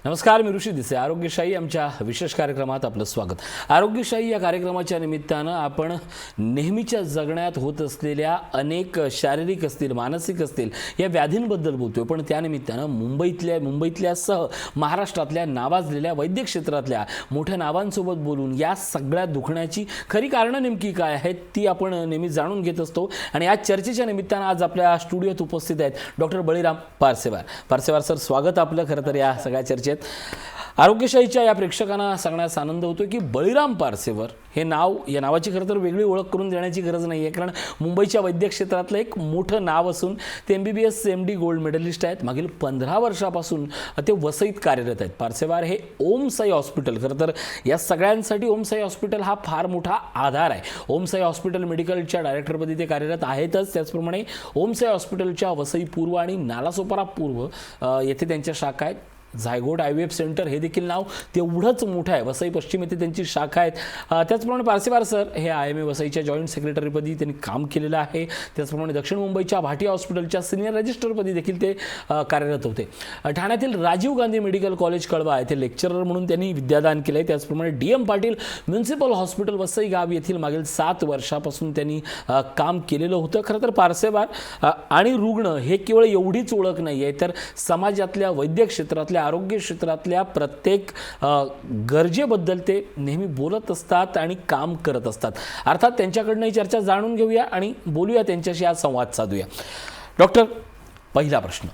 नमस्कार, मी ऋषी दिसे. आरोग्यशाही आमच्या विशेष कार्यक्रमात आपलं स्वागत. आरोग्यशाही या कार्यक्रमाच्या निमित्तानं आपण नेहमीच्या जगण्यात होत असलेल्या अनेक शारीरिक असतील, मानसिक असतील या व्याधींबद्दल बोलतोय. पण त्यानिमित्तानं मुंबईतल्या सह महाराष्ट्रातल्या नावाजलेल्या वैद्यक क्षेत्रातल्या मोठ्या नावांसोबत बोलून या सगळ्या दुखण्याची खरी कारणं नेमकी काय आहेत ती आपण नेहमी जाणून घेत असतो. आणि आज चर्चेच्या निमित्तानं आज आपल्या स्टुडिओत उपस्थित आहेत डॉक्टर बळीराम पारसेवार सर, स्वागत आपलं खरं तर या सगळ्या चर्चेत. आरोग्यशाहीच्या या प्रेक्षकांना सांगण्यास आनंद होतो की बळीराम पारसेवर हे नाव, या नावाची खरं तर वेगळी ओळख करून देण्याची गरज नाही आहे, कारण मुंबईच्या वैद्यक क्षेत्रातलं एक मोठं नाव असून ते MBBS MD गोल्ड मेडलिस्ट आहेत. मागील 15 वर्षापासून ते वसईत कार्यरत आहेत. पारसेवार हे ओम साई हॉस्पिटल, खरं तर या सगळ्यांसाठी ओम साई हॉस्पिटल हा फार मोठा आधार आहे. ओम साई हॉस्पिटल मेडिकलच्या डायरेक्टरपदी ते कार्यरत आहेतच. त्याचप्रमाणे ओम साई हॉस्पिटलच्या वसई पूर्व आणि नालासोपारा पूर्व येथे त्यांच्या शाखा आहेत. झायगोट IVF सेंटर हे देखील नाव तेवढंच मोठं आहे. वसई पश्चिम येथे त्यांची शाखा आहेत. त्याचप्रमाणे पारसेवार सर हे IMA वसईच्या जॉईंट सेक्रेटरीपदी त्यांनी काम केलेलं आहे. त्याचप्रमाणे दक्षिण मुंबईच्या भाटिया हॉस्पिटलच्या सिनियर रजिस्ट्रारपदी देखील ते कार्यरत होते. ठाण्यातील राजीव गांधी मेडिकल कॉलेज कळवा येथे लेक्चरर म्हणून त्यांनी विद्यादान केलं आहे. त्याचप्रमाणे DM Patil municipal hospital Vasai गाव येथील मागील 7 वर्षापासून त्यांनी काम केलेलं होतं. खरं तर पारसेवार आणि रुग्ण हे केवळ एवढीच ओळख नाही आहे, तर समाजातल्या वैद्यक क्षेत्रातल्या, आरोग्य क्षेत्रातल्या प्रत्येक गरजेबद्दल ते नेहमी बोलत असतात आणि काम करत असतात. अर्थात त्यांच्याकडनं ही चर्चा जाणून घेऊया आणि बोलूया, त्यांच्याशी आज संवाद साधूया. डॉक्टर, पहिला प्रश्न,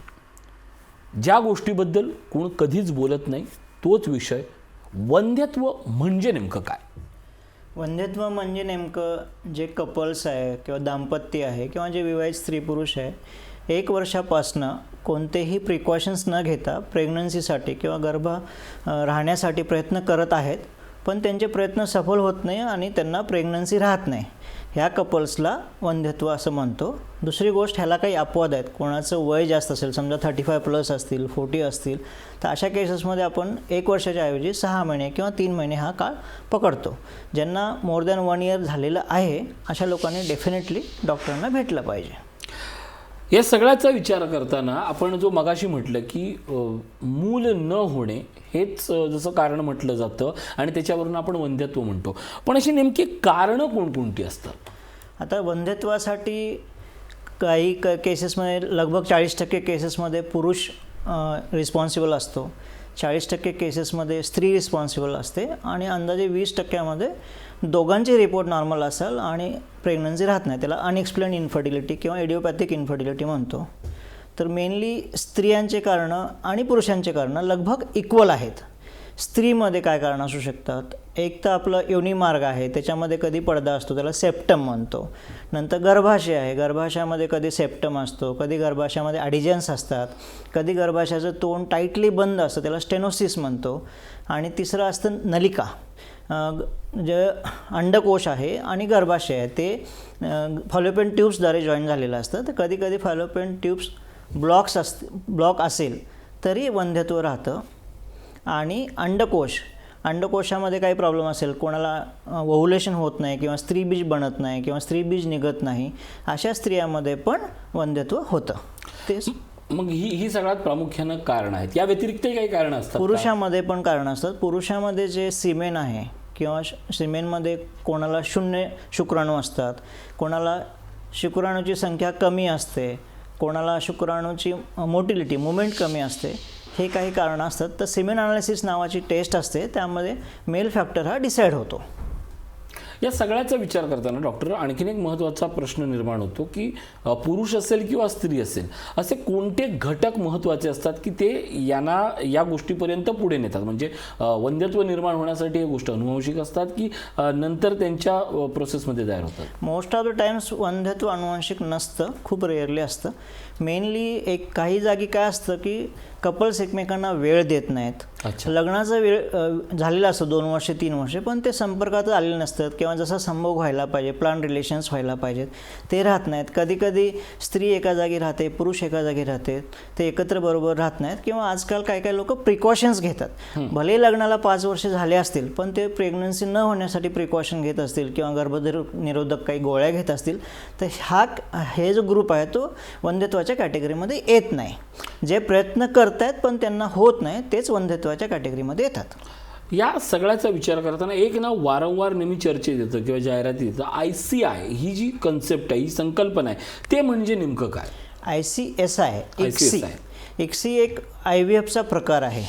ज्या गोष्टीबद्दल कोण कधीच बोलत नाही तोच विषय, वंध्यत्व म्हणजे नेमकं काय? वंध्यत्व म्हणजे नेमकं जे कपल्स आहे किंवा दाम्पत्य आहे किंवा जे विवाहित स्त्री पुरुष आहे 1 वर्षापासनं कोणतेही प्रिकॉशन्स न घेता प्रेग्नन्सीसाठी किंवा गर्भ राहण्यासाठी प्रयत्न करत आहेत, पण त्यांचे प्रयत्न सफल होत नाही आणि त्यांना प्रेग्नन्सी राहत नाही, ह्या कपल्सला वंध्यत्व असं म्हणतो. दुसरी गोष्ट, ह्याला काही अपवाद आहेत. कोणाचं वय जास्त असेल, समजा 35+ असतील, 40 असतील, तर अशा केसेसमध्ये आपण 1 वर्षाच्या ऐवजी 6 महिने किंवा 3 महिने हा काळ पकडतो. ज्यांना मोर दॅन 1 इयर झालेलं आहे अशा लोकांनी डेफिनेटली डॉक्टरांना भेटलं पाहिजे. या सगळ्याचा विचार करताना आपण जो मगाशी म्हटलं की मूल न होणे हेच जसं कारण म्हटलं जातं आणि त्याच्यावरून आपण वंध्यत्व म्हणतो, पण अशी नेमकी कारणं कोणकोणती असतात? आता वंध्यत्वासाठी काही केसेसमध्ये लगभग 40% केसेसमध्ये पुरुष रिस्पॉन्सिबल असतो, 40% केसेसमध्ये स्त्री रिस्पॉन्सिबल असते आणि अंदाजे 20%मध्ये दोघांचे रिपोर्ट नॉर्मल असेल आणि प्रेग्नन्सी राहत नाही. त्याला अनएक्सप्लेन्ड इन्फर्टिलिटी किंवा इडिओपॅथिक इन्फर्टिलिटी म्हणतो. तर मेनली स्त्रियांचे कारणं आणि पुरुषांचे कारणं लगभग इक्वल आहेत. स्त्रीमध्ये काय कारणं असू शकतात? एक तर आपलं योनिमार्ग आहे, त्याच्यामध्ये कधी पडदा असतो, त्याला सेप्टम म्हणतो. नंतर गर्भाशय आहे, गर्भाशयामध्ये कधी सेप्टम असतो, कधी गर्भाशयामध्ये ॲडिजन्स असतात, कधी गर्भाशयाचं तोंड टाईटली बंद असतं, त्याला स्टेनोसिस म्हणतो. आणि तिसरं असतं नलिका, जे अंडकोश आहे आणि गर्भाशय आहे ते फॉलोपियन ट्यूब्सद्वारे जॉईन झालेलं असतं. तर कधी कधी फॉलोपियन ट्यूब्स ब्लॉक असेल तरी वंध्यत्व राहतं. आणि अंडकोशामध्ये काही प्रॉब्लेम असेल, कोणाला ओव्हुलेशन होत नाही किंवा स्त्रीबीज बनत नाही किंवा स्त्रीबीज निघत नाही, अशा स्त्रियांमध्ये पण वंध्यत्व होतं. तेच मग ही सगळ्यात प्रामुख्यानं कारण आहेत. या व्यतिरिक्तही काही कारणं असतात? पुरुषामध्ये पण कारणं असतात. पुरुषामध्ये जे सिमेन आहे किंवा सिमेनमध्ये कोणाला 0 शुक्राणू असतात, कोणाला शुक्राणूची संख्या कमी असते, कोणाला शुक्राणूची मोटिलिटी मुवमेंट कमी असते, हे काही कारणं असतात. तर सिमेन अनालिसिस नावाची टेस्ट असते, त्यामध्ये मेल फॅक्टर हा डिसाईड होतो. या सगळ्याचा विचार करताना डॉक्टर आणखीन एक महत्त्वाचा प्रश्न निर्माण होतो की पुरुष असेल किंवा स्त्री असेल, असे कोणते घटक महत्त्वाचे असतात की ते यांना या गोष्टीपर्यंत पुढे नेतात? म्हणजे वंध्यत्व निर्माण होण्यासाठी हे गोष्ट अनुवंशिक असतात की नंतर त्यांच्या प्रोसेसमध्ये तयार होतात? मोस्ट ऑफ द टाइम्स वंध्यत्व अनुवंशिक नसतं, खूप रेअरली असतं. मेनली काही जागी काय असतं की कपल्स एकमेकांना वेळ देत नाहीत. लग्नाचा वेळ झालेला असतो 2 वर्षे 3 वर्षे, पण ते संपर्कात आलेले नसतात किंवा किंवा जसा संभोग व्हायला पाहिजे, प्लान रिलेशन्स व्हायला पाहिजेत ते राहत नाहीत. कधी कधी स्त्री एका जागी राहते, पुरुष एका जागी राहते, ते एकत्र बरोबर राहत नाहीत. किंवा आजकाल काही काही लोक प्रिकॉशन्स घेतात. भले लग्नाला 5 वर्ष झाले असतील पण ते प्रेग्नन्सी न होण्यासाठी प्रिकॉशन घेत असतील किंवा गर्भनिरोधक काही गोळ्या घेत असतील, तर हे जो ग्रुप आहे तो वंध्यत्वाच्या कॅटेगरीमध्ये येत नाही. जे प्रयत्न करतायत पण त्यांना होत नाही तेच वंध्यत्वाच्या कॅटेगरीमध्ये येतात. या सगळ्याचा विचार करताना एक नाव वारंवार नेहमी चर्चेत येतं किंवा जाहिरातीत येतं, ICI ही जी कन्सेप्ट आहे, ही संकल्पना आहे, ते म्हणजे नेमकं काय? ICSI ICSI एक IVFचा प्रकार आहे.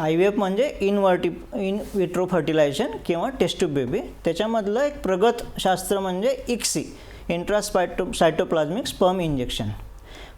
IVF म्हणजे इन विट्रो फर्टिलायझेशन किंवा टेस्ट ट्यूब बेबी. त्याच्यामधलं एक प्रगत शास्त्र म्हणजे ICSI, इंट्रासायटोप्लाझ्मिक स्पर्म इंजेक्शन.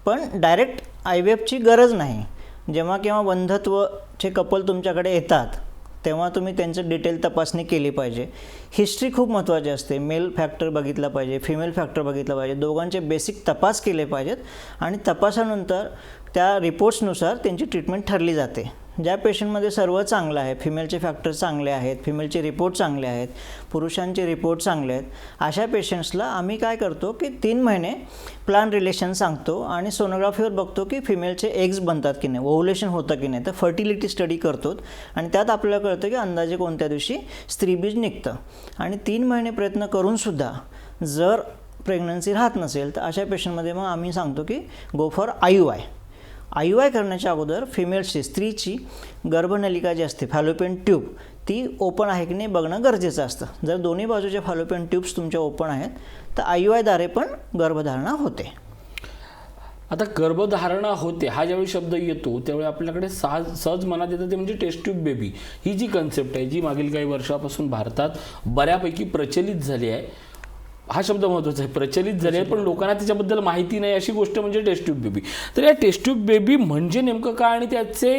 पण डायरेक्ट IVFची गरज नाही. जेव्हा केव्हा वंध्यत्वचे कपल तुमच्याकडे येतात तेव्हा तुम्ही त्यांचं डिटेल तपासणी केली पाहिजे. हिस्ट्री खूप महत्त्वाची असते. मेल फॅक्टर बघितला पाहिजे, फिमेल फॅक्टर बघितला पाहिजे, दोघांचे बेसिक तपास केले पाहिजेत आणि तपासानंतर त्या रिपोर्ट्सनुसार त्यांची ट्रीटमेंट ठरली जाते. ज्या पेशंटमध्ये सर्व चांगलं आहे, फिमेलचे फॅक्टर चांगले आहेत, फिमेलचे रिपोर्ट चांगले आहेत, पुरुषांचे रिपोर्ट चांगले आहेत, अशा पेशंट्सला आम्ही काय करतो की 3 महिने प्लान रिलेशन सांगतो आणि सोनोग्राफीवर बघतो की फिमेलचे एग्स बनतात की नाही, ओव्हुलेशन होतं की नाही. तर फर्टिलिटी स्टडी करतो आणि त्यात आपल्याला कळतं की अंदाजे कोणत्या दिवशी स्त्रीबीज निघतं. आणि 3 महिने प्रयत्न करूनसुद्धा जर प्रेग्नन्सी राहत नसेल तर अशा पेशंटमध्ये मग आम्ही सांगतो की गो फॉर IUI करण्याच्या अगोदर फिमेलची, स्त्रीची गर्भनलिका जी असते, फॅलोपियन ट्यूब, ती ओपन आहे की नाही बघणं गरजेचं असतं. जर दोन्ही बाजूच्या फॅलोपियन ट्यूब्स तुमच्या ओपन आहेत तर IUI द्वारे पण गर्भधारणा होते. आता गर्भधारणा होते हा ज्यावेळी शब्द येतो त्यावेळी आपल्याकडे सहज मनात येतं ते म्हणजे टेस्ट ट्यूब बेबी ही जी कन्सेप्ट आहे, जी मागील काही वर्षापासून भारतात बऱ्यापैकी प्रचलित झाली आहे. हा शब्द महत्त्वाचा आहे, प्रचलित झाले आहे, पण लोकांना त्याच्याबद्दल माहिती नाही अशी गोष्ट म्हणजे टेस्ट ट्यूब बेबी. तर या टेस्ट ट्यूब बेबी म्हणजे नेमकं काय आणि त्याचे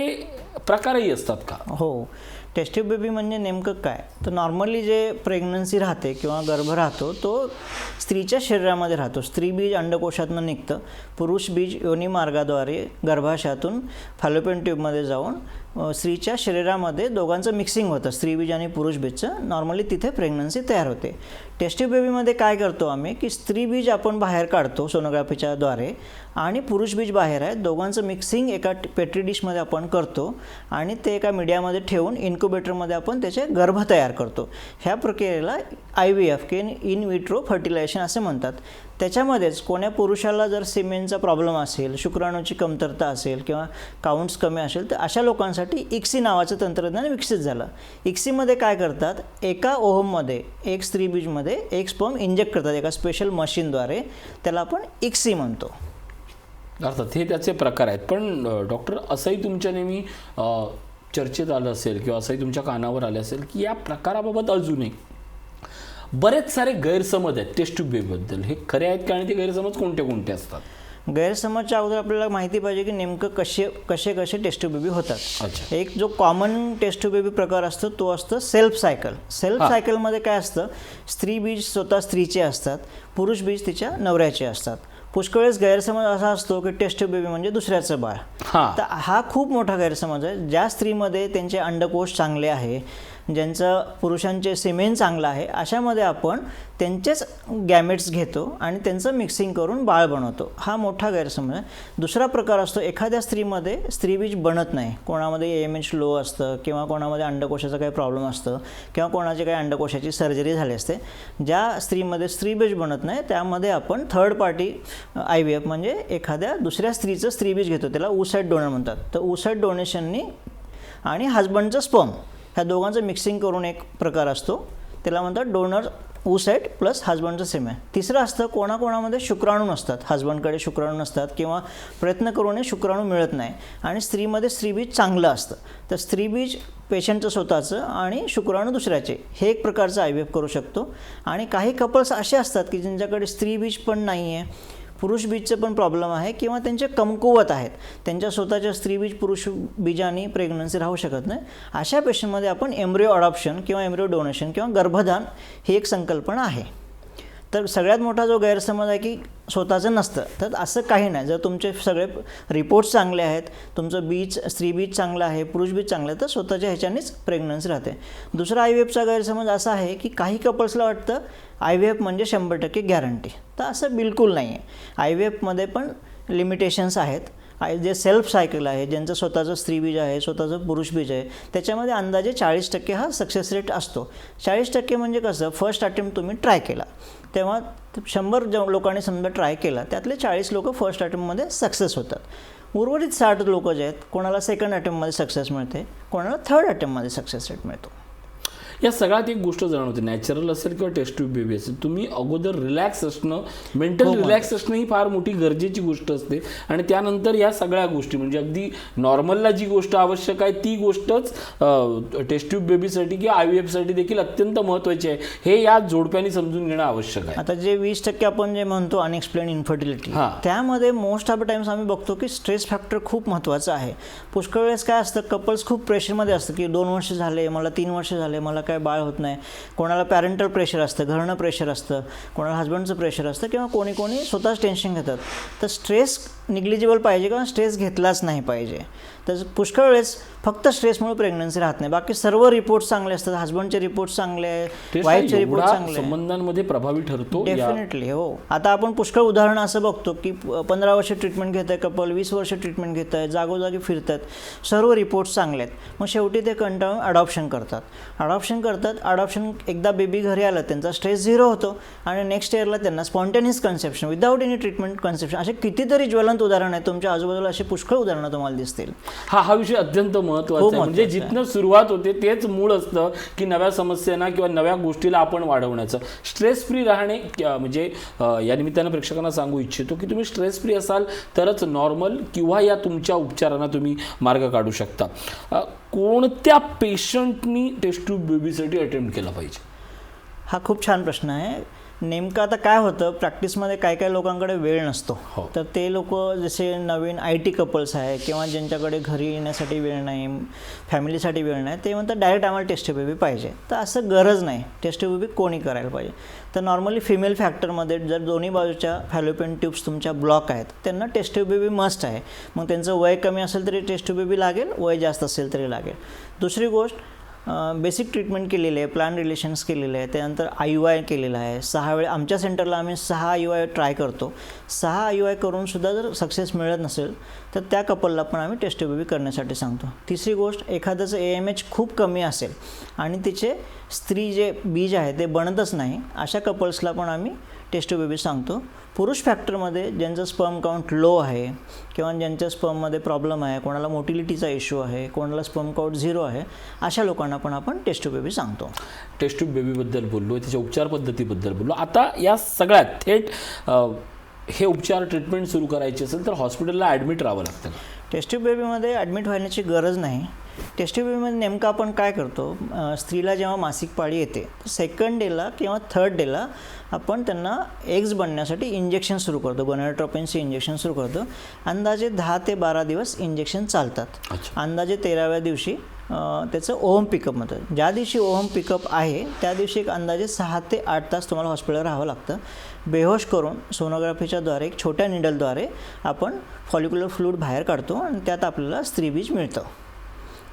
प्रकारही असतात का? हो, टेस्ट ट्यूब बेबी म्हणजे नेमकं काय तर नॉर्मली जे प्रेग्नन्सी राहते किंवा गर्भ राहतो तो स्त्रीच्या शरीरामध्ये राहतो. स्त्री बीज अंडकोशातून निघतं, पुरुष बीज योनी मार्गाद्वारे गर्भाशयातून फॅलोपियन ट्यूबमध्ये जाऊन स्त्रीच्या शरीरामध्ये दोघांचं मिक्सिंग होतं, स्त्री बीज आणि पुरुष बीजचं. नॉर्मली तिथे प्रेग्नन्सी तयार होते. टेस्ट ट्यूब बेबीमध्ये काय करतो आम्ही की स्त्री बीज आपण बाहेर काढतो सोनोग्राफीच्या द्वारे आणि पुरुष बीज बाहेर आहे, दोघांचं मिक्सिंग एका पेट्री डिशमध्ये आपण करतो आणि ते एका मीडियामध्ये ठेवून इन्क्युबेटरमध्ये आपण त्याचे गर्भ तयार करतो. ह्या प्रक्रियेला IVF की इन विट्रो फर्टिलायझेशन असे म्हणतात. त्याच्यामध्येच कोण्या पुरुषाला जर सिमेनचा प्रॉब्लेम असेल, शुक्राणूची कमतरता असेल किंवा काउंट्स कमी असेल तर अशा लोकांसाठी ICSI नावाचं तंत्रज्ञान विकसित झालं. ICSIमध्ये काय करतात, एका ओव्हममध्ये एक स्त्री बीजमध्ये एक स्पर्म इंजेक्ट करतात एका स्पेशल मशीनद्वारे, त्याला आपण ICSI म्हणतो. अर्थात हे त्याचे प्रकार आहेत. पण डॉक्टर असंही तुमच्या नेहमी चर्चेत आलं असेल किंवा असंही तुमच्या कानावर आलं असेल की या प्रकाराबाबत अजूनही बरेच सारे गैरसमज आहेत टेस्ट ट्यूब बेबीबद्दल. हे खरे आहेत का आणि ते गैरसमज कोणते कोणते असतात? गैरसमजच्या अगोदर आपल्याला माहिती पाहिजे की नेमकं कसे टेस्ट ट्यूब बेबी होतात. अच्छा. एक जो कॉमन टेस्ट ट्यूब बेबी प्रकार असतो तो असतो सेल्फ सायकलमध्ये काय असतं, स्त्री बीज स्वतः स्त्रीचे असतात, पुरुष बीज तिच्या नवऱ्याचे असतात. पुष्कळ वेळेस गैरसमज असा असतो की टेस्ट ट्यूब बेबी म्हणजे दुसऱ्याचं बाळ. तर हा खूप मोठा गैरसमज आहे. ज्या स्त्रीमध्ये त्यांचे अंडकोश चांगले आहे, ज्यांचं पुरुषांचे सिमेन चांगलं आहे, अशामध्ये आपण त्यांचेच गॅमेट्स घेतो आणि त्यांचं मिक्सिंग करून बाळ बनवतो. हा मोठा गैरसमज आहे. दुसरा प्रकार असतो एखाद्या स्त्रीमध्ये स्त्रीबीज बनत नाही, कोणामध्ये AMH लो असतं किंवा कोणामध्ये अंडकोशाचा काही प्रॉब्लेम असतं किंवा कोणाची काही अंडकोशाची सर्जरी झाली असते. ज्या स्त्रीमध्ये स्त्रीबीज बनत नाही त्यामध्ये आपण थर्ड पार्टी IVF म्हणजे एखाद्या दुसऱ्या स्त्रीचं स्त्रीबीज घेतो, त्याला oocyte डोनर म्हणतात. तर oocyte डोनेशननी आणि हजबंडचं स्पर्म ह्या दोघांचं मिक्सिंग करून एक प्रकार असतो, त्याला म्हणतात डोनर oocyte प्लस हजबंडचं सेमेन. तिसरं असतं कोणाकोणामध्ये शुक्राणू नसतात, हजबंडकडे शुक्राणू नसतात किंवा प्रयत्न करूनही शुक्राणू मिळत नाही आणि स्त्रीमध्ये स्त्रीबीज चांगलं असतं. तर स्त्रीबीज पेशंटचं स्वतःचं आणि शुक्राणू दुसऱ्याचे, हे एक प्रकारचं IVF करू शकतो. आणि काही कपल्स असे असतात की ज्यांच्याकडे स्त्रीबीज पण नाही आहे, पुरुष बीजचं पण प्रॉब्लेम आहे किंवा त्यांचे कमकुवत आहेत, त्यांच्या स्वतःच्या स्त्रीबीज पुरुष बीजाने प्रेग्नन्सी राहू शकत नाही. अशा पेशंटमध्ये आपण एम्ब्रिओ अडॉप्शन किंवा एम्ब्रिओ डोनेशन किंवा गर्भदान ही एक संकल्पना आहे. तर सगळ्यात मोठा जो गैरसमज आहे की स्वतःचं नसतं, तर असं काही नाही. जर तुमचे सगळे रिपोर्ट्स चांगले आहेत, तुमचं स्त्री बीज चांगलं आहे, पुरुष बीज चांगलं आहे, तर स्वतःच्या ह्याच्यानेच प्रेग्नन्सी राहते. दुसरा IVFचा गैरसमज असा आहे की काही कपल्सला वाटतं IVF म्हणजे 100% गॅरंटी. तर असं बिलकुल नाही आहे. IVFमध्ये पण लिमिटेशन्स आहेत. जे सेल्फ सायकल आहे, ज्यांचं स्वतःचं स्त्रीबीज आहे, स्वतःचं पुरुषबीज आहे, त्याच्यामध्ये अंदाजे 40% हा सक्सेस रेट असतो. 40% म्हणजे कसं, फर्स्ट अटेम्प्ट तुम्ही ट्राय केला तेव्हा 100 लोकांनी समजा ट्राय केला, त्यातले 40 लोक फर्स्ट अटेम्प्टमध्ये सक्सेस होतात. उर्वरित 60 लोक जे आहेत, कोणाला सेकंड अटेम्प्टमध्ये सक्सेस मिळते, कोणाला थर्ड अटेम्प्टमध्ये सक्सेस रेट मिळतो. या सगळ्यात एक गोष्ट जाणवते, नॅचरल असेल किंवा टेस्ट ट्यूब बेबी असेल, तुम्ही अगोदर रिलॅक्स असणं, मेंटल रिलॅक्स असणं ही फार मोठी गरजेची गोष्ट असते. आणि त्यानंतर या सगळ्या गोष्टी म्हणजे अगदी नॉर्मलला जी गोष्ट आवश्यक आहे ती गोष्टच टेस्ट ट्यूब बेबीसाठी किंवा IVFसाठी देखील अत्यंत महत्त्वाची आहे. हे या जोडप्याने समजून घेणं आवश्यक आहे. आता जे 20% आपण जे म्हणतो अनएक्सप्लेन इन्फर्टिलिटी, त्यामध्ये मोस्ट ऑफ द टाइम्स आम्ही बघतो की स्ट्रेस फॅक्टर खूप महत्त्वाचा आहे. पुष्कळ वेळेस काय असतं, कपल्स खूप प्रेशरमध्ये असतं की 2 वर्ष झाले, मला 3 वर्ष झाले, मला काय बाळ होत नाही. कोणाला पॅरेंटल प्रेशर असतं, घरनं प्रेशर असतं, कोणाला हजबंडचं प्रेशर असतं, किंवा कोणी स्वतःच टेन्शन घेतात. तर स्ट्रेस निग्लिजिबल पाहिजे किंवा स्ट्रेस घेतलाच नाही पाहिजे. तर पुष्कळ वेळेस फक्त स्ट्रेसमुळे प्रेग्नन्सी राहत नाही, बाकी सर्व रिपोर्ट्स चांगले असतात. हजबंडचे रिपोर्ट्स चांगले आहे, वाईफचे रिपोर्ट चांगले, संबंधांमध्ये प्रभावी ठरतो डेफिनेटली. हो, आता आपण पुष्कळ उदाहरणं असं बघतो की 15 वर्ष ट्रीटमेंट घेत आहे कपल, 20 वर्ष ट्रीटमेंट घेत आहे, जागोजागी फिरत आहेत, सर्व रिपोर्ट्स चांगले आहेत. मग शेवटी ते कंटाळून अडॉप्शन करतात. अडॉप्शन एकदा बेबी घरी आलं, त्यांचा स्ट्रेस 0 होतो आणि नेक्स्ट इयरला त्यांना spontaneous conception without any treatment conception. असे कितीतरी ज्वलंत उदाहरण आहेत, तुमच्या आजूबाजूला असे पुष्कळ उदाहरणं तुम्हाला दिसतील. हा विषय अत्यंत महत्त्वाचा आहे. म्हणजे जिथनं सुरुवात होते तेच मूळ असतं की नव्या समस्यांना किंवा नव्या गोष्टीला आपण वाढवण्याचं. स्ट्रेस फ्री राहणे म्हणजे या निमित्तानं प्रेक्षकांना सांगू इच्छितो की तुम्ही स्ट्रेस फ्री असाल तरच नॉर्मल किंवा या तुमच्या उपचारांना तुम्ही मार्ग काढू शकता. कोणत्या पेशंटनी टेस्ट ट्यूब बेबीसाठी अटेम्प्ट केला पाहिजे? हा खूप छान प्रश्न आहे. नेमकं आता काय होतं, प्रॅक्टिसमध्ये काही लोकांकडे वेळ नसतो. तर ते लोक जसे नवीन IT कपल्स आहे किंवा ज्यांच्याकडे घरी येण्यासाठी वेळ नाही, फॅमिलीसाठी वेळ नाही, ते म्हणतात डायरेक्ट आम्हाला टेस्ट ट्यूब बेबी पाहिजे. तर असं गरज नाही. टेस्ट ट्यूब बेबी कोणी करायला पाहिजे. तर नॉर्मली फिमेल फॅक्टरमध्ये जर दोन्ही बाजूच्या फॅलोपियन ट्यूब्स तुमच्या ब्लॉक आहेत, त्यांना टेस्ट ट्यूब बेबी मस्ट आहे. मग त्यांचं वय कमी असेल तरी टेस्ट ट्यूब बेबी लागेल, वय जास्त असेल तरी लागेल. दुसरी गोष्ट, बेसिक ट्रीटमेंट केलेली आहे, प्लॅन रिलेशन्स केलेले आहे, त्यानंतर IUI केलेलं आहे. 6 वेळा आमच्या सेंटरला आम्ही 6 IUI ट्राय करतो. 6 IUI करूनसुद्धा जर सक्सेस मिळत नसेल तर त्या कपलला पण आम्ही टेस्ट ट्यूब बेबी करण्यासाठी सांगतो. तिसरी गोष्ट, एखाद्याचं AMH खूप कमी असेल आणि तिचे स्त्री जे बीज आहे ते बनतच नाही, अशा कपल्सला पण आम्ही टेस्ट ट्यूब बेबी सांगतो. पुरुष फॅक्टरमध्ये ज्यांचं स्पर्म काउंट लो आहे किंवा ज्यांच्या स्पर्ममध्ये प्रॉब्लेम आहे, कोणाला मोटिलिटीचा इश्यू आहे, कोणाला स्पर्म काउंट 0 आहे, अशा लोकांना पण आपण टेस्ट ट्यूब बेबी सांगतो. टेस्ट ट्यूब बेबीबद्दल बोललो, त्याच्या उपचार पद्धतीबद्दल बोललो. आता या सगळ्यात थेट हे उपचार ट्रीटमेंट सुरू करायची असेल तर हॉस्पिटलला ॲडमिट राहावं लागतं. टेस्ट ट्यूब बेबीमध्ये ॲडमिट व्हायची गरज नाही. टेस्ट ट्यूब बेबीमध्ये नेमकं आपण काय करतो, स्त्रीला जेव्हा मासिक पाळी येते तर 2nd डेला किंवा 3rd डेला आपण त्यांना एग्स बनण्यासाठी इंजेक्शन सुरू करतो, गोनाडोट्रोपिनचे इंजेक्शन सुरू करतो. अंदाजे 10 ते 12 दिवस इंजेक्शन चालतात. अंदाजे 13व्या दिवशी त्याचं ओहम पिकअप म्हणतात. ज्या दिवशी ओहम पिकअप आहे त्या दिवशी एक अंदाजे 6 ते 8 तास तुम्हाला हॉस्पिटलला राहावं लागतं. बेहोश करून सोनोग्राफीच्या द्वारे एक छोट्या निडलद्वारे आपण फॉलिक्युलर फ्लूइड बाहेर काढतो आणि त्यात आपल्याला स्त्रीबीज मिळतं.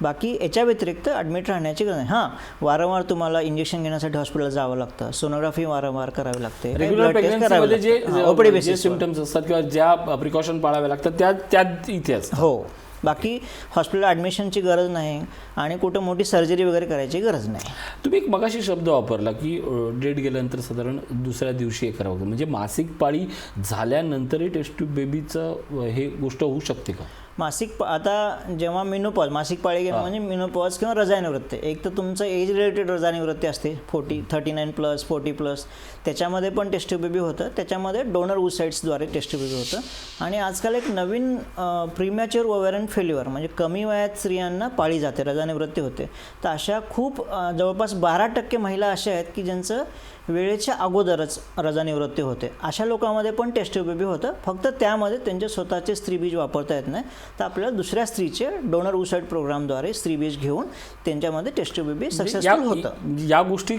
बाकी याच्या व्यतिरिक्त ॲडमिट राहण्याची गरज नाही. वारंवार तुम्हाला इंजेक्शन घेण्यासाठी हॉस्पिटलला जावं लागतं, सोनोग्राफी वारंवार करावी लागते, रेग्युलर प्रेग्नन्सीमध्ये जे सिम्पटम्स असतात किंवा ज्या प्रिकॉशन पाळाव्या लागतात त्या इथे असतात. हो, बाकी हॉस्पिटलला ॲडमिशनची गरज नाही आणि कुठं मोठी सर्जरी वगैरे करायची गरज नाही. तुम्ही एक मगाशी शब्द वापरला की डेट गेल्यानंतर साधारण दुसऱ्या दिवशी हे करावं, म्हणजे मासिक पाळी झाल्यानंतरही टेस्ट ट्यूब बेबीचं हे गोष्ट होऊ शकते का? आता जेव्हा मिनोपॉज, मासिक पाळी घेणं म्हणजे मिनोपॉज किंवा रजानिवृत्ती, एक तर तुमचं एज रिलेटेड रजानिवृत्ती असते 39+, 40+, त्याच्यामध्ये पण टेस्ट ट्यूब बेबी होतं. त्याच्यामध्ये डोनर ओसाइट्सद्वारे टेस्ट ट्यूब बेबी होतं. आणि आजकाल एक नवीन प्रीमॅच्युअर ओव्हॅरियन फेल्युअर म्हणजे कमी वयात स्त्रियांना पाळी जाते, रजानिवृत्ती होते. तर अशा खूप जवळपास 12% महिला अशा आहेत की ज्यांचं वेळेच्या अगोदरच रजानिवृत्ती होते. अशा लोकांमध्ये पण टेस्ट ट्यूब बेबी होतं, फक्त त्यामध्ये त्यांचे स्वतःचे स्त्रीबीज वापरता येत नाही. तर आपल्याला दुसऱ्या स्त्रीचे डोनर ओसाइट प्रोग्रामद्वारे स्त्रीबीज घेऊन त्यांच्यामध्ये टेस्ट ट्यूब बेबी सक्सेसफुल होतं. या गोष्टी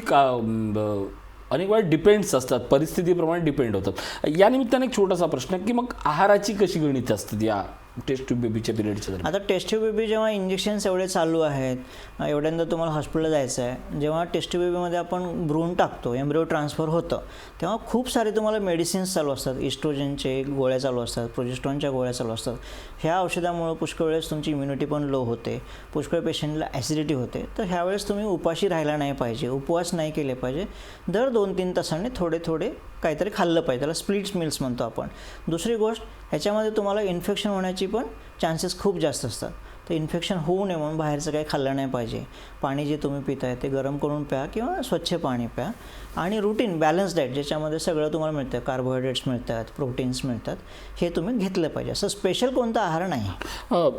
अनेक वेळा डिपेंड्स असतात, परिस्थितीप्रमाणे डिपेंड होतात. या निमित्ताने एक छोटासा प्रश्न की मग आहाराची कशी गणित असतात या टेस्ट ट्यूब बेबीच्या पिरियडच्या दरम्यान? आता टेस्ट ट्यूब बेबी जेव्हा इंजेक्शन्स एवढे चालू आहेत, एवढ्यांदा तुम्हाला हॉस्पिटलला जायचं आहे, जेव्हा टेस्ट ट्यूब बेबीमध्ये आपण भ्रूण टाकतो, एम्ब्रिओ ट्रान्सफर होतं, तेव्हा खूप सारे तुम्हाला मेडिसिन्स चालू असतात. इस्ट्रोजनचे गोळ्या चालू असतात, प्रोजेस्ट्रॉनच्या गोळ्या चालू असतात. ह्या औषधामुळे पुष्कळ वेळेस तुमची इम्युनिटी पण लो होते, पुष्कळ पेशंटला ॲसिडिटी होते. तर ह्यावेळेस तुम्ही उपाशी राहायला नाही पाहिजे, उपवास नाही केले पाहिजे. दर 2-3 तासांनी थोडे थोडे काहीतरी खाल्लं पाहिजे, त्याला स्प्लिट्स मील्स म्हणतो आपण. दुसरी गोष्ट, ह्याच्यामध्ये तुम्हाला इन्फेक्शन होण्याची पण चान्सेस खूप जास्त असतात. तर इन्फेक्शन होऊ नये म्हणून बाहेरचं काही खाल्लं नाही पाहिजे. पाणी जे तुम्ही पिताय ते गरम करून प्या किंवा स्वच्छ पाणी प्या. आणि रुटीन बॅलन्स डाएट ज्याच्यामध्ये सगळं तुम्हाला मिळतं, कार्बोहायड्रेट्स मिळतात, प्रोटीन्स मिळतात, हे तुम्ही घेतलं पाहिजे. असं स्पेशल कोणता आहार नाही.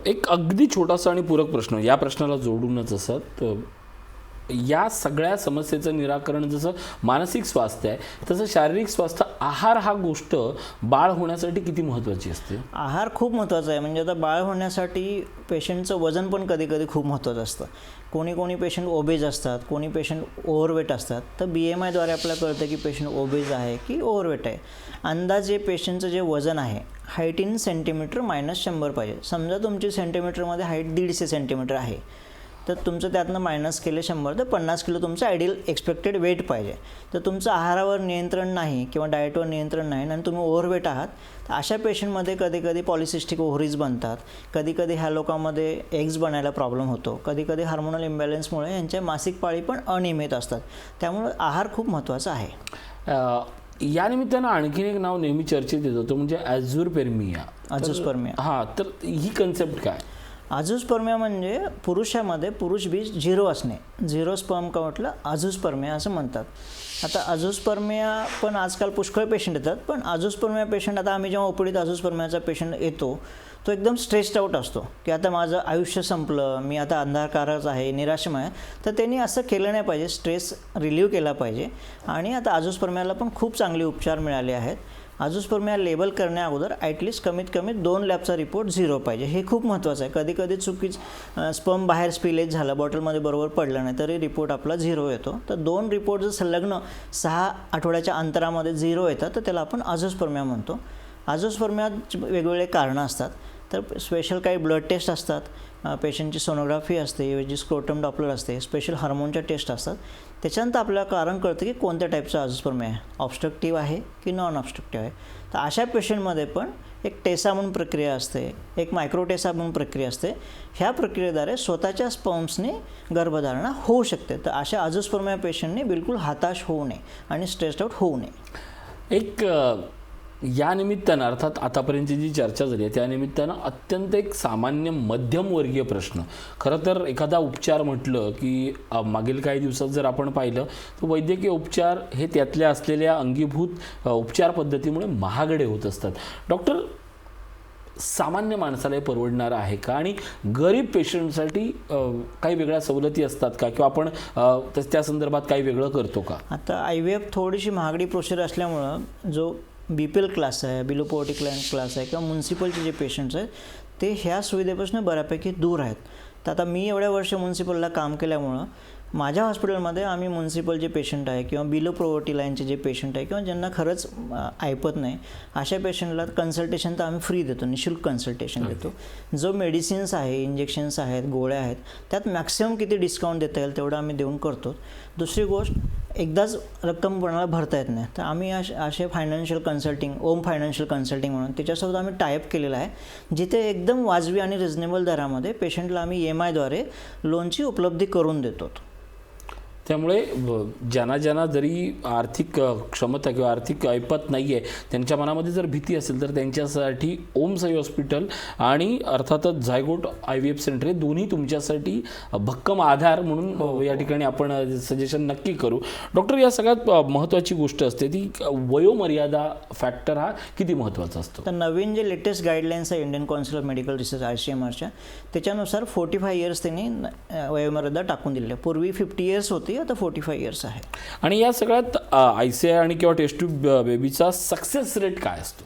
एक अगदी छोटासा आणि पूरक प्रश्न, या प्रश्नाला जोडूनच असत, या सगळ्या समस्येचं निराकरण जसं मानसिक स्वास्थ्य आहे तसं शारीरिक स्वास्थ्य, आहार हा गोष्ट बाळ होण्यासाठी किती महत्त्वाची असते? आहार खूप महत्त्वाचा आहे. म्हणजे आता बाळ होण्यासाठी पेशंटचं वजन पण कधी कधी खूप महत्त्वाचं असतं. कोणी पेशंट ओबेज असतात, कोणी पेशंट ओव्हरवेट असतात. तर BMIद्वारे आपल्याला कळतं की पेशंट ओबेज आहे की ओव्हरवेट आहे. अंदाजे पेशंटचं जे वजन आहे, हाईट इन सेंटीमीटर -100 पाहिजे. समजा तुमची सेंटीमीटरमध्ये हाईट 150 सेंटीमीटर आहे, तर तुमचं त्यातनं मायनस केले 100, तर 50 किलो तुमचं आयडियल एक्सपेक्टेड वेट पाहिजे. तर तुमचं आहारावर नियंत्रण नाही किंवा डाएटवर नियंत्रण नाही आणि तुम्ही ओव्हरवेट आहात, तर अशा पेशंटमध्ये कधी पॉलिसिस्टिक ओव्हरीज बनतात, कधी ह्या लोकांमध्ये एग्स बनायला प्रॉब्लेम होतो, कधी हार्मोनल इम्बॅलन्समुळे यांच्या मासिक पाळी पण अनियमित असतात. त्यामुळे आहार खूप महत्त्वाचा आहे. या निमित्तानं आणखीन एक नाव नेहमी चर्चेत येत होतं, म्हणजे ॲझोस्पर्मिया. हां, तर ही कन्सेप्ट काय? अझोस्पर्मिया म्हणजे पुरुषामध्ये पुरुष बीज 0 असणे, 0 स्पर्म का म्हटलं अझोस्पर्मिया असं म्हणतात. आता अझोस्पर्मिया पण आजकाल पुष्कळ पेशंट येतात, पण अझोस्पर्मिया पेशंट, आता आम्ही जेव्हा ओपीडीत अझोस्पर्मियाचा पेशंट येतो तो एकदम स्ट्रेस्ड आउट असतो की आता माझं आयुष्य संपलं, मी आता अंधारकारच आहे, निराशमय आहे. तर त्यांनी असं केलं नाही पाहिजे, स्ट्रेस रिलीव्ह केला पाहिजे. आणि आता अझोस्पर्मियाला पण खूप चांगले उपचार मिळाले आहेत. अझोस्पर्मिया लेबल करण्या अगोदर ॲटलिस्ट कमीत कमी 2 लॅबचा रिपोर्ट 0 पाहिजे. हे खूप महत्त्वाचं आहे. कधी चुकीचं स्पर्म बाहेर स्पिलेज झालं, बॉटलमध्ये बरोबर पडलं नाही तरी रिपोर्ट आपला 0 येतो. तर 2 रिपोर्ट जर संलग्न 6 आठवड्याच्या अंतरामध्ये 0 येतात तर त्याला आपण अझोस्पर्मिया म्हणतो. अझोस्पर्मियात वेगवेगळे कारणं असतात. तर स्पेशल काही ब्लड टेस्ट असतात, पेशंटची सोनोग्राफी असते, जी स्क्रोटम डॉपलर असते, स्पेशल हार्मोनच्या टेस्ट असतात. त्याच्यानंतर आपल्याला कारण कळतं की कोणत्या टाईपचा अझोस्पर्मिया आहे, ऑब्स्ट्रक्टिव्ह आहे की नॉन ऑब्स्ट्रक्टिव्ह आहे. तर अशा पेशंटमध्ये पण एक टेसा म्हणून प्रक्रिया असते, एक मायक्रोटेसा म्हणून प्रक्रिया असते. ह्या प्रक्रियेद्वारे स्वतःच्या स्पर्म्सने गर्भधारणा होऊ शकते. तर अशा अझोस्पर्मिया पेशंटने बिलकुल हताश होऊ नये आणि स्ट्रेस्ड आउट होऊ नये. एक या निमित्तानं, अर्थात आतापर्यंतची जी चर्चा झाली आहे त्या निमित्तानं अत्यंत एक सामान्य मध्यमवर्गीय प्रश्न, खरं तर एखादा उपचार म्हटलं की मागील काही दिवसात जर आपण पाहिलं तर वैद्यकीय उपचार हे त्यातल्या असलेल्या अंगीभूत उपचार पद्धतीमुळे महागडे होत असतात. डॉक्टर, सामान्य माणसाला हे परवडणारं आहे का? आणि गरीब पेशंटसाठी काही वेगळ्या सवलती असतात का, किंवा आपण त्या संदर्भात काही वेगळं करतो का? आता IVF थोडीशी महागडी प्रोसिजर असल्यामुळं जो BPL क्लास आहे, बिलो पॉवर्टी क्लास आहे किंवा म्युन्सिपलचे जे पेशंट्स आहेत ते ह्या सुविधेपासून बऱ्यापैकी दूर आहेत. तर आता मी एवढ्या वर्ष म्युन्सिपलला काम केल्यामुळं माझ्या हॉस्पिटलमध्ये आम्ही म्युन्सिपल जे पेशंट आहे किंवा बिलो पॉवर्टी लाईनचे जे पेशंट आहे किंवा ज्यांना खरंच ऐपत नाही अशा पेशंटला कन्सल्टेशन तर आम्ही फ्री देतो, निःशुल्क कन्सल्टेशन देतो. जो मेडिसिन्स आहे, इंजेक्शन्स आहेत, गोळ्या आहेत, त्यात मॅक्सिमम किती डिस्काउंट देता येईल तेवढं आम्ही देऊन करतो. दुसरी गोष्ट, एकदाच रक्कम कोणाला भरता येत नाही, तर आम्ही असे फायनान्शियल कन्सल्टिंग, ओम फायनान्शियल कन्सल्टिंग म्हणून त्याच्यासोबत आम्ही टायअप केलेला आहे, जिथे एकदम वाजवी आणि रिजनेबल दरामध्ये पेशंटला आम्ही EMIद्वारे लोनची उपलब्धी करून देतो. त्यामुळे ज्यांना जरी आर्थिक क्षमता किंवा आर्थिक ऐपत नाही आहे, त्यांच्या मनामध्ये जर भीती असेल तर त्यांच्यासाठी ओम साई हॉस्पिटल आणि अर्थातच झायगोट IVF सेंटर हे दोन्ही तुमच्यासाठी भक्कम आधार म्हणून या ठिकाणी आपण सजेशन नक्की करू. डॉक्टर, या सगळ्यात महत्त्वाची गोष्ट असते ती वयोमर्यादा फॅक्टर हा किती महत्त्वाचा असतो? तर नवीन जे लेटेस्ट गाईडलाईन्स आहे Indian Council of Medical Research ICMRच्या, त्याच्यानुसार 45 इयर्स त्यांनी वयोमर्यादा टाकून दिलेली आहे. पूर्वी 50 इयर्स होती, आता 45 इयर्स आहे. आणि या सगळ्यात ICI आणि किंवा टेस्ट ट्यूब बेबीचा सक्सेस रेट काय असतो?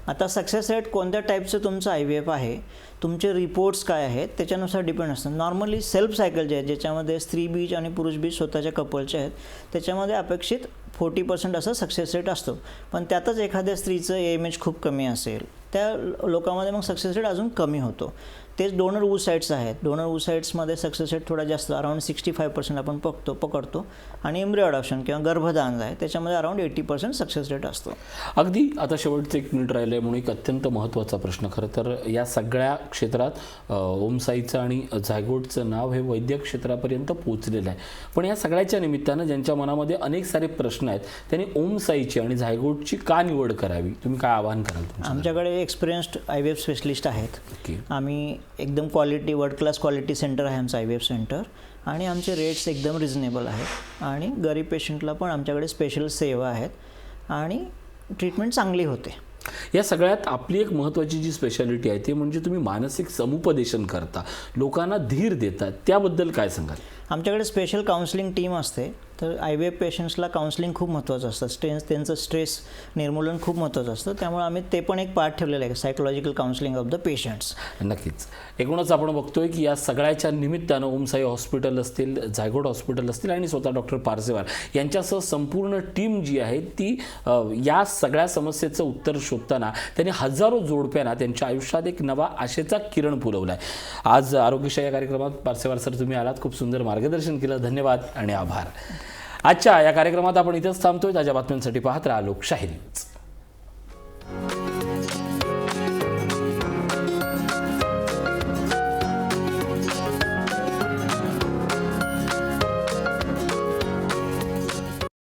आता सक्सेस रेट कोणत्या टाईपचं तुमचं IVF आहे, तुमचे रिपोर्ट्स काय आहेत त्याच्यानुसार डिपेंड असतं. नॉर्मली सेल्फ सायकल जे आहे, ज्याच्यामध्ये स्त्री बीज आणि पुरुष बीज स्वतःच्या कपलचे आहेत, त्याच्यामध्ये अपेक्षित 40% असं सक्सेस रेट असतो. पण त्यातच एखाद्या स्त्रीचं AMH खूप कमी असेल, त्या लोकांमध्ये मग सक्सेस रेट अजून कमी होतो. तेच डोनर oocytes आहेत. डोनर oocytesमध्ये सक्सेस रेट थोडा जास्त, अराउंड 65% आपण पकडतो. आणि एम्ब्रियो अडॉप्शन किंवा गर्भधान आहे त्याच्यामध्ये अराउंड 80% सक्सेस रेट असतो. अगदी आता शेवटचं 1 मिनिट राहिलं आहे म्हणून एक अत्यंत महत्त्वाचा प्रश्न. खरं तर या सगळ्या क्षेत्रात ओमसाईचं आणि झायगोटचं नाव हे वैद्यक क्षेत्रापर्यंत पोहोचलेलं आहे. पण या सगळ्याच्या निमित्तानं ज्यांच्या मनामध्ये अनेक सारे प्रश्न आहेत त्यांनी ओमसाईची आणि झायगोटची का निवड करावी, तुम्ही काय आवाहन कराल? आमच्याकडे एक्सपिरियन्स्ड IVF स्पेशलिस्ट आहेत. ओके. आम्ही एकदम वर्ल्ड क्लास क्वालिटी सेंटर आहे आमचं IVF सेंटर, आणि आमचे रेट्स एकदम रिझनेबल आहेत. आणि गरीब पेशंटला पण आमच्याकडे स्पेशल सेवा आहेत आणि ट्रीटमेंट चांगली होते. या सगळ्यात आपली एक महत्त्वाची जी स्पेशालिटी आहे ते म्हणजे तुम्ही मानसिक समुपदेशन करता, लोकांना धीर देता, त्याबद्दल काय सांगाल? आमच्याकडे स्पेशल काउन्सिलिंग टीम असते. तर IVF पेशंट्सला काउन्सिलिंग खूप महत्त्वाचं असतं. त्यांचं स्ट्रेस निर्मूलन खूप महत्त्वाचं असतं. त्यामुळे आम्ही ते पण एक पार्ट ठेवलेलं आहे, psychological counselling of the patients. नक्कीच. एकूणच आपण बघतोय की या सगळ्याच्या निमित्तानं ओमसाई हॉस्पिटल असतील, झायगोट हॉस्पिटल असतील आणि स्वतः डॉक्टर पारसेवार यांच्यासह संपूर्ण टीम जी आहे ती या सगळ्या समस्येचं उत्तर शोधताना त्यांनी हजारो जोडप्यांना त्यांच्या आयुष्यात एक नवा आशेचा किरण फुलवला आहे. आज आरोग्यशाही या कार्यक्रमात पारसेवार सर तुम्ही आलात, खूप सुंदर मार्गदर्शन केलं. धन्यवाद आणि आभार. आजच्या या कार्यक्रमात आपण इथंच थांबतोय. ताज्या बातम्यांसाठी पाहत राहा लोकशाही न्यूज.